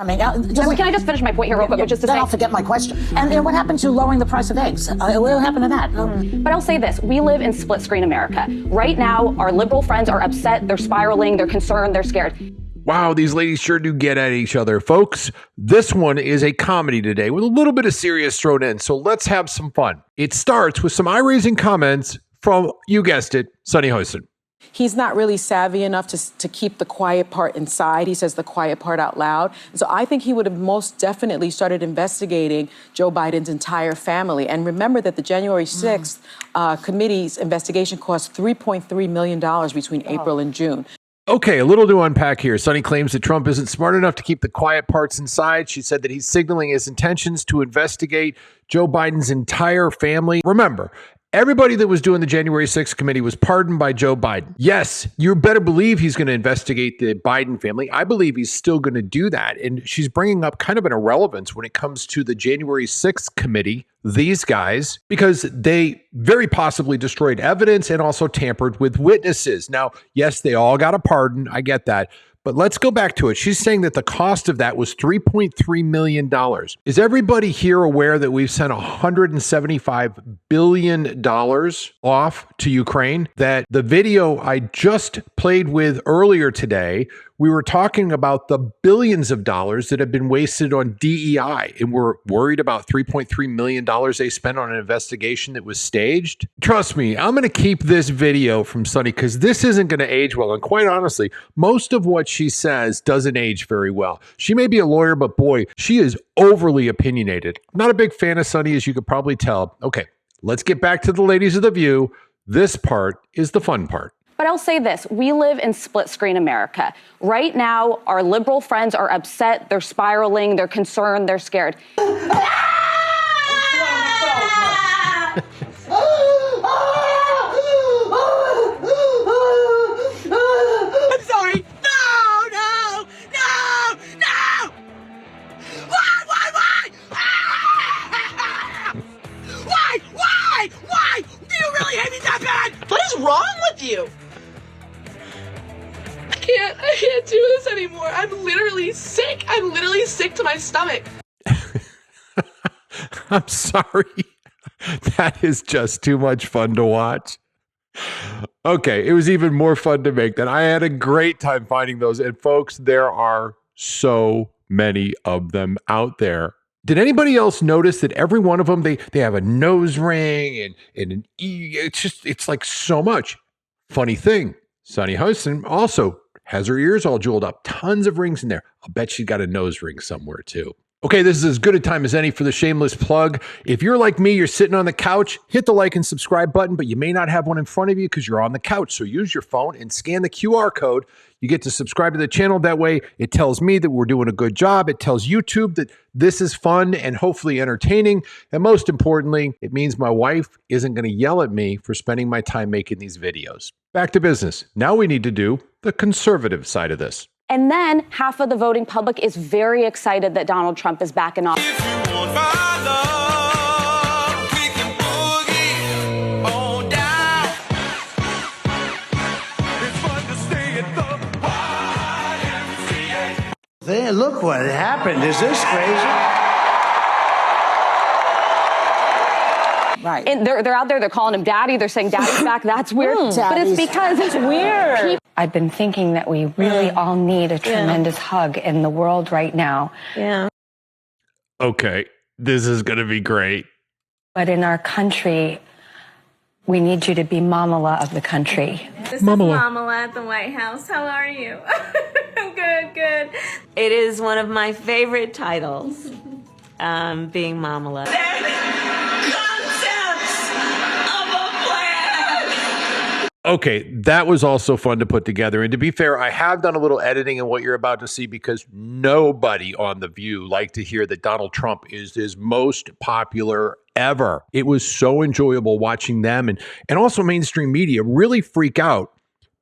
Can I just finish my point here real quick? Which is to then say, I'll forget my question. And then what happened to lowering the price of eggs? What happened to that? But I'll say this, we live in split screen America. Right now, our liberal friends are upset, they're spiraling, they're concerned, they're scared. Wow, these ladies sure do get at each other. Folks, this one is a comedy today with a little bit of serious thrown in, so let's have some fun. It starts with some eye-raising comments from, you guessed it, Sunny Hostin. He's not really savvy enough to keep the quiet part inside. He says the quiet part out loud. So I think he would have most definitely started investigating Joe Biden's entire family. And remember that the January 6th committee's investigation cost $3.3 million between April and June. Okay, a little to unpack here. Sunny claims that Trump isn't smart enough to keep the quiet parts inside. She said that he's signaling his intentions to investigate Joe Biden's entire family. Remember, everybody that was doing the January 6th committee was pardoned by Joe Biden. Yes, you better believe he's going to investigate the Biden family. I believe he's still going to do that. And she's bringing up kind of an irrelevance when it comes to the January 6th committee, these guys, because they very possibly destroyed evidence and also tampered with witnesses. Now, yes, they all got a pardon. I get that. But let's go back to it. She's saying that the cost of that was $3.3 million. Is everybody here aware that we've sent $175 billion off to Ukraine? That the video I just played with earlier today, we were talking about the billions of dollars that have been wasted on DEI, and we're worried about $3.3 million they spent on an investigation that was staged. Trust me, I'm going to keep this video from Sunny because this isn't going to age well. And quite honestly, most of what she says doesn't age very well. She may be a lawyer, but boy, she is overly opinionated. I'm not a big fan of Sunny, as you could probably tell. Okay, let's get back to the ladies of The View. This part is the fun part. But I'll say this, we live in split screen America. Right now, our liberal friends are upset, they're spiraling, they're concerned, they're scared. I'm sorry. No! Why? Do you really hate me that bad? What is wrong with you? I can't do this anymore. I'm literally sick. I'm literally sick to my stomach. I'm sorry. That is just too much fun to watch. Okay, it was even more fun to make than I had a great time finding those. And folks, there are so many of them out there. Did anybody else notice that every one of them, they have a nose ring and an E? It's like so much. Funny thing, Sunny Hostin also has her ears all jeweled up. Tons of rings in there. I'll bet she's got a nose ring somewhere too. Okay, this is as good a time as any for the shameless plug. If you're like me, you're sitting on the couch, hit the like and subscribe button, but you may not have one in front of you because you're on the couch. So use your phone and scan the QR code. You get to subscribe to the channel. That way, it tells me that we're doing a good job. It tells YouTube that this is fun and hopefully entertaining. And most importantly, it means my wife isn't going to yell at me for spending my time making these videos. Back to business. Now we need to do the conservative side of this. And then half of the voting public is very excited that Donald Trump is back in office. Hey, look what happened. Is this crazy? Right. And they're out there, they're calling him daddy, they're saying daddy's back, that's weird. But it's because it's weird. I've been thinking that we really all need a tremendous hug in the world right now. Yeah. Okay, this is going to be great. But in our country, we need you to be Mamala of the country. This is Mamala at the White House. How are you? Good. It is one of my favorite titles, being Mamala. Okay, that was also fun to put together. And to be fair, I have done a little editing in what you're about to see because nobody on The View liked to hear that Donald Trump is his most popular ever. It was so enjoyable watching them and also mainstream media really freak out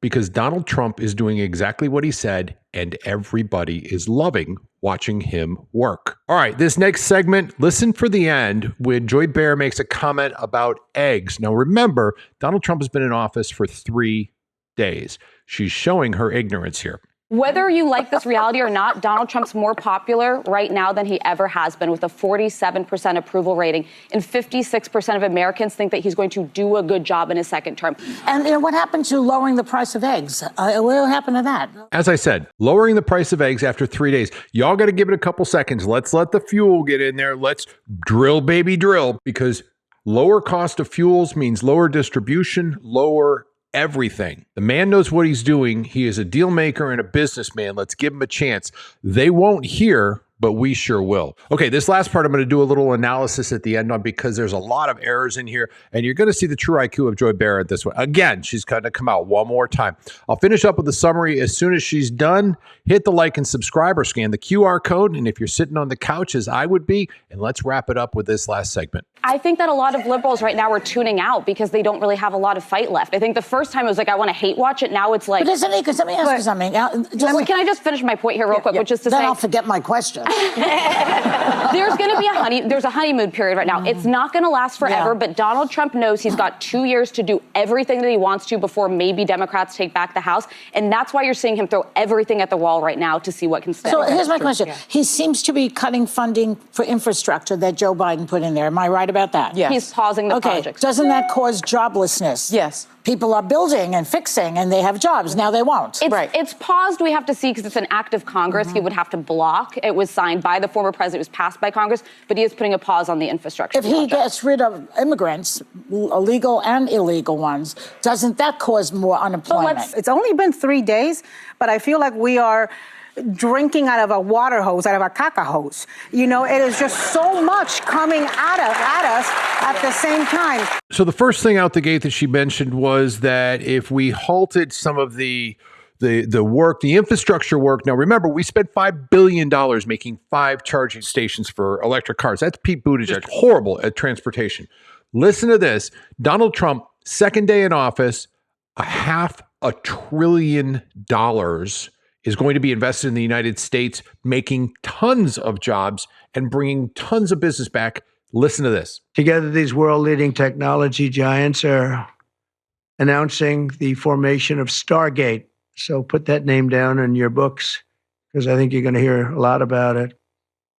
because Donald Trump is doing exactly what he said and everybody is loving watching him work. All right, this next segment, listen for the end when Joy Behar makes a comment about eggs. Now remember, Donald Trump has been in office for 3 days. She's showing her ignorance here. Whether you like this reality or not, Donald Trump's more popular right now than he ever has been, with a 47% approval rating, and 56% of Americans think that he's going to do a good job in his second term. And what happened to lowering the price of eggs? What happened to that? As I said, lowering the price of eggs after 3 days. Y'all got to give it a couple seconds. Let's let the fuel get in there. Let's drill, baby, drill, because lower cost of fuels means lower distribution, lower everything. The man knows what he's doing. He is a deal maker and a businessman. Let's give him a chance. They won't hear, but we sure will. Okay, this last part I'm going to do a little analysis at the end on, because there's a lot of errors in here, and you're going to see the true IQ of Joy Barrett this one. Again, she's going to come out one more time. I'll finish up with the summary as soon as she's done. Hit the like and subscribe or scan the QR code, and if you're sitting on the couch as I would be, and let's wrap it up with this last segment. I think that a lot of liberals right now are tuning out because they don't really have a lot of fight left. I think the first time it was like, I want to hate watch it. Now it's like... But isn't it? Because let me ask you something. Can I just finish my point here real quick, which is to then say... I'll forget my question. There's going to be there's a honeymoon period right now. It's not going to last forever, but Donald Trump knows he's got 2 years to do everything that he wants to before maybe Democrats take back the House. And that's why you're seeing him throw everything at the wall right now to see what can stand. So here's my question. Yeah. He seems to be cutting funding for infrastructure that Joe Biden put in there. Am I right about that? Yes. He's pausing the projects. Doesn't that cause joblessness? Yes. People are building and fixing, and they have jobs. Now they won't. It's paused. We have to see, because it's an act of Congress. He would have to block. It was signed by the former president. It was passed by Congress, but he is putting a pause on the infrastructure If he gets rid of immigrants, illegal and illegal ones, doesn't that cause more unemployment? It's only been 3 days, but I feel like we are drinking out of a water hose, out of a caca hose. You know, it is just so much coming at us at the same time. So the first thing out the gate that she mentioned was that if we halted some of the work, the infrastructure work. Now, remember, we spent $5 billion making 5 charging stations for electric cars. That's Pete Buttigieg, horrible at transportation. Listen to this. Donald Trump, second day in office, $500 billion is going to be invested in the United States, making tons of jobs and bringing tons of business back. Listen to this. Together, these world-leading technology giants are announcing the formation of Stargate. So put that name down in your books, because I think you're going to hear a lot about it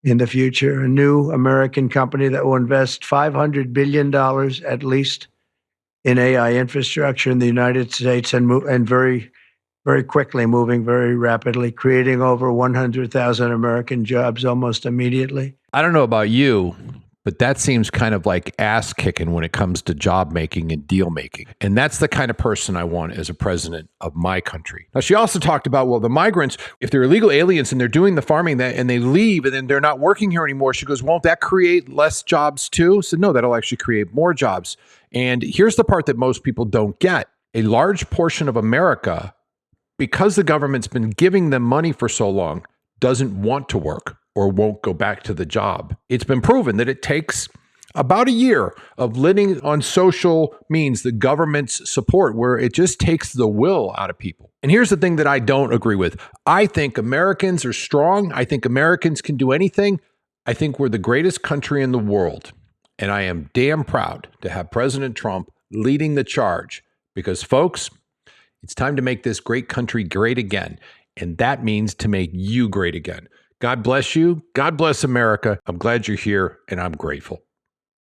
in the future. A new American company that will invest $500 billion at least in AI infrastructure in the United States, and very quickly, moving very rapidly, creating over 100,000 American jobs almost immediately. I don't know about you, but that seems kind of like ass kicking when it comes to job making and deal making. And that's the kind of person I want as a president of my country. Now, she also talked about, well, the migrants, if they're illegal aliens and they're doing the farming and they leave and then they're not working here anymore, she goes, won't that create less jobs too? So no, that'll actually create more jobs. And here's the part that most people don't get. A large portion of America, because the government's been giving them money for so long, doesn't want to work or won't go back to the job. It's been proven that it takes about a year of living on social means, the government's support, where it just takes the will out of people. And here's the thing that I don't agree with. I think Americans are strong. I think Americans can do anything. I think we're the greatest country in the world. And I am damn proud to have President Trump leading the charge, because, folks, it's time to make this great country great again. And that means to make you great again. God bless you. God bless America. I'm glad you're here, and I'm grateful.